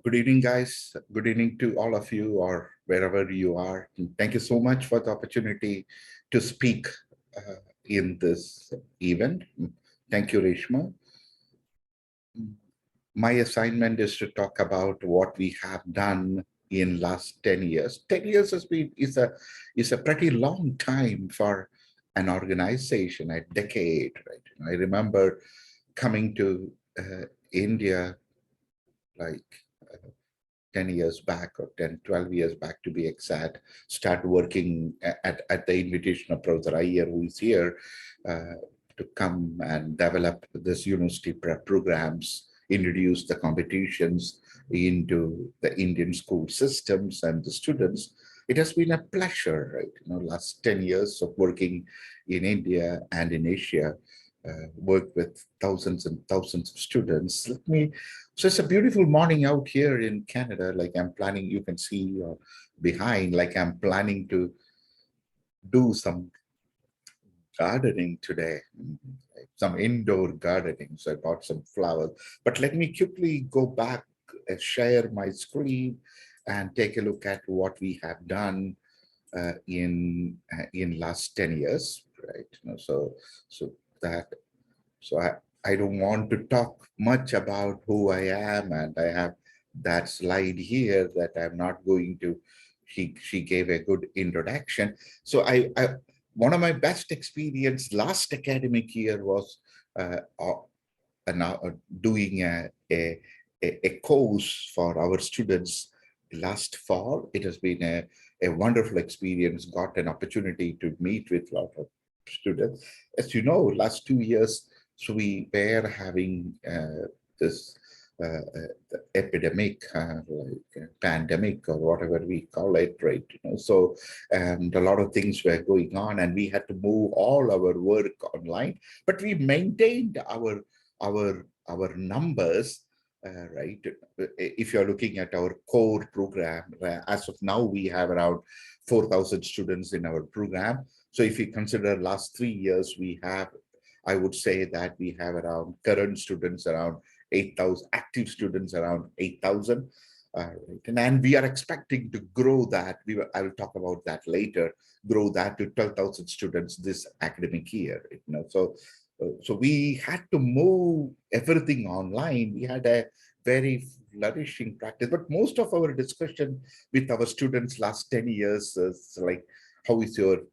Good evening, guys. Good evening to all of you or wherever you are. Thank you so much for the opportunity to speak in this event. Thank you, Reshma. My assignment is to talk about what we have done in last 10 years. 10 years is a pretty long time for an organization, a decade, right? I remember coming to India like 10 years back or 10, 12 years back to be exact, start working at the invitation of Professor Iyer, who is here uh, to come and develop this university prep programs, introduce the competitions into the Indian school systems and the students. It has been a pleasure, right? Last 10 years of working in India and in Asia, work with thousands and thousands of students. So it's a beautiful morning out here in Canada. Like I'm planning, you can see behind, like I'm planning to do some gardening today, some indoor gardening. So I bought some flowers. But let me quickly go back, share my screen, and take a look at what we have done in last 10 years, right? So that so I don't want to talk much about who I am, and I have that slide here that I'm not going to. She gave a good introduction. So I one of my best experience last academic year was doing a course for our students last fall. It has been a wonderful experience. Got an opportunity to meet with a lot of students. As you know, last 2 years, so we were having this the epidemic, like pandemic or whatever we call it, right? So and a lot of things were going on, and we had to move all our work online, but we maintained our numbers, right? If you're looking at our core program, as of now, we have around 4,000 students in our program. So if you consider last 3 years, I would say that we have around current students around 8,000, active students around 8,000. Right. And we are expecting to grow that. I will talk about that later. Grow that to 12,000 students this academic year. So we had to move everything online. We had a very flourishing practice, but most of our discussion with our students last 10 years is like, how is your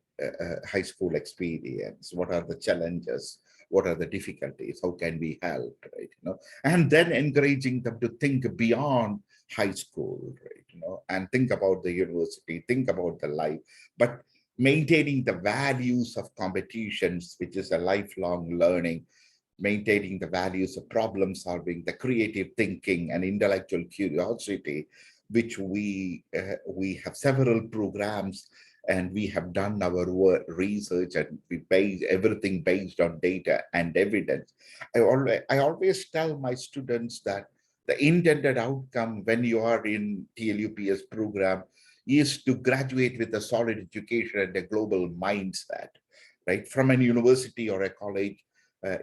high school experience? What are the challenges? What are the difficulties? How can we help? Right? And then encouraging them to think beyond high school, right? And think about the university, think about the life, but maintaining the values of competitions, which is a lifelong learning, maintaining the values of problem solving, the creative thinking and intellectual curiosity, which we have several programs, and we have done our work, research, and we base everything based on data and evidence. I always tell my students that the intended outcome when you are in TLUPS program is to graduate with a solid education and a global mindset, right? From a university or a college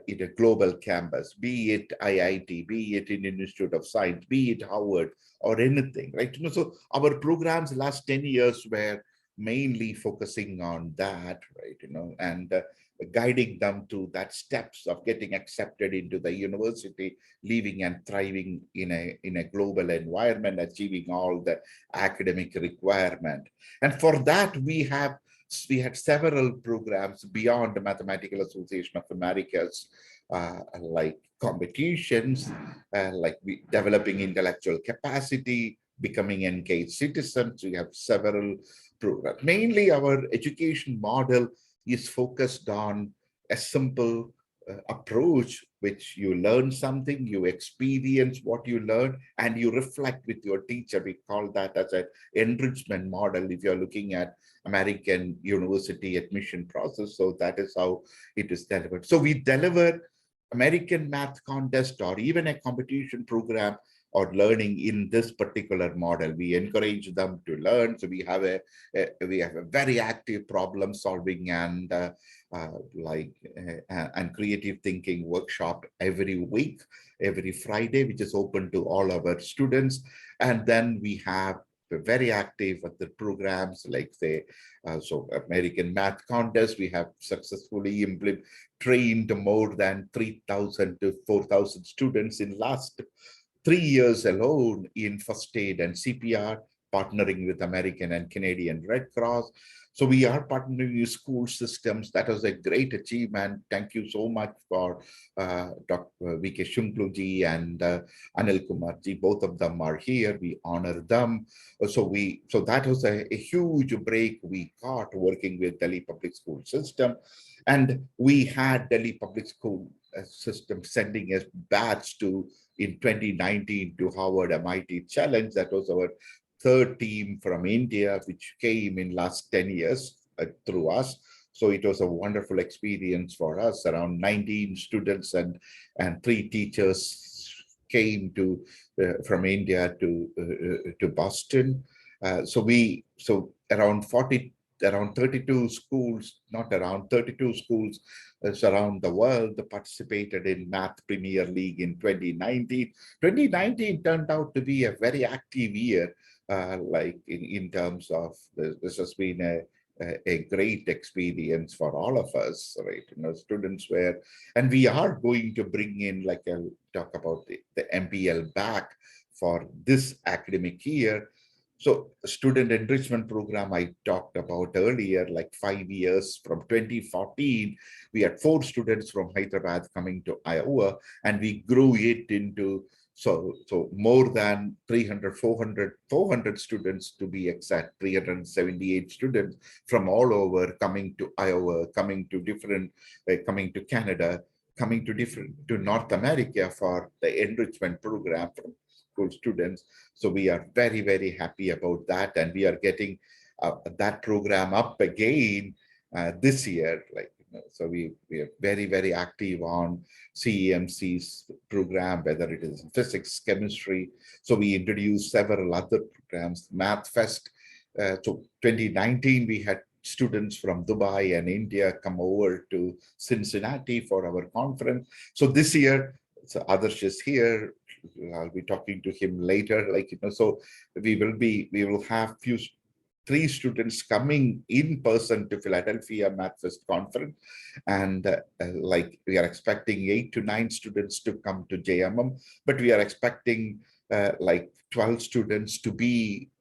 in a global campus, be it IIT, be it Indian Institute of Science, be it Howard or anything, right? So our programs last 10 years were mainly focusing on that, right? And guiding them to that steps of getting accepted into the university, living and thriving in a global environment, achieving all the academic requirement. And for that, we had several programs beyond the Mathematical Association of Americas, like competitions, like developing intellectual capacity, becoming engaged citizens. We have several programs. Mainly, our education model is focused on a simple approach, which you learn something, you experience what you learn, and you reflect with your teacher. We call that as an enrichment model if you're looking at American university admission process. So that is how it is delivered. So we deliver American math contest or even a competition program or learning in this particular model. We encourage them to learn. So we have a very active problem solving and and creative thinking workshop every week, every Friday, which is open to all our students. And then we have very active at the programs like say, so American Math Contest. We have successfully trained more than 3,000 to 4,000 students in last 3 years alone in first aid and CPR, partnering with American and Canadian Red Cross. So we are partnering with school systems. That was a great achievement. Thank you so much for Dr. V.K. Shunkluji and Anil Kumarji. Both of them are here. We honor them. So that was a huge break we got working with Delhi Public School System. And we had Delhi Public School System sending us batch to in 2019 to Harvard MIT Challenge. That was our third team from India, which came in last 10 years through us. So it was a wonderful experience for us. Around 19 students and 3 teachers came to from India to Boston. So around 32 schools, not around 32 schools around the world participated in Math Premier League in 2019. 2019 turned out to be a very active year, like in terms of this has been a great experience for all of us, right? Students were, and we are going to bring in, like I'll talk about the MPL back for this academic year. So student enrichment program I talked about earlier, like 5 years from 2014, we had 4 students from Hyderabad coming to Iowa, and we grew it into so more than 300, 400 students to be exact, 378 students from all over coming to Iowa, coming to Canada, coming to North America for the enrichment program from school students. So we are very, very happy about that. And we are getting that program up again this year. So we are very, very active on CEMC's program, whether it is physics, chemistry. So we introduced several other programs, Math Fest. So 2019, we had students from Dubai and India come over to Cincinnati for our conference. So this year, so Adarsh is here. I'll be talking to him later. So we will have 3 students coming in person to Philadelphia MathFest conference, and we are expecting 8 to 9 students to come to JMM, but we are expecting 12 students to be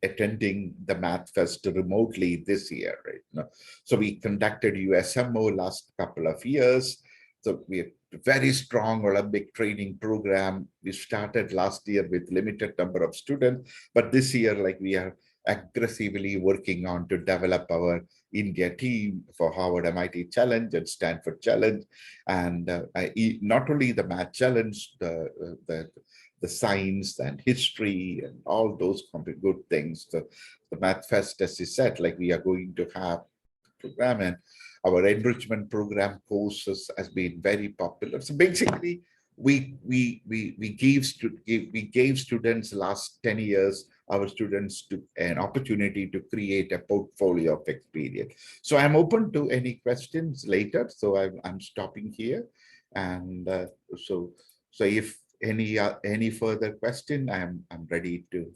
attending the MathFest remotely this year, right? So we conducted USMO last couple of years. So we have a very strong Olympic training program. We started last year with limited number of students, but this year, we are aggressively working on to develop our India team for Harvard MIT Challenge and Stanford Challenge, and not only the math challenge, the science and history and all those good things. The Math Fest, as you said, we are going to have program, and our enrichment program courses has been very popular. So basically, we gave students last 10 years, our students an opportunity to create a portfolio of experience. So I'm open to any questions later. So I'm stopping here, and so if any further question, I'm ready to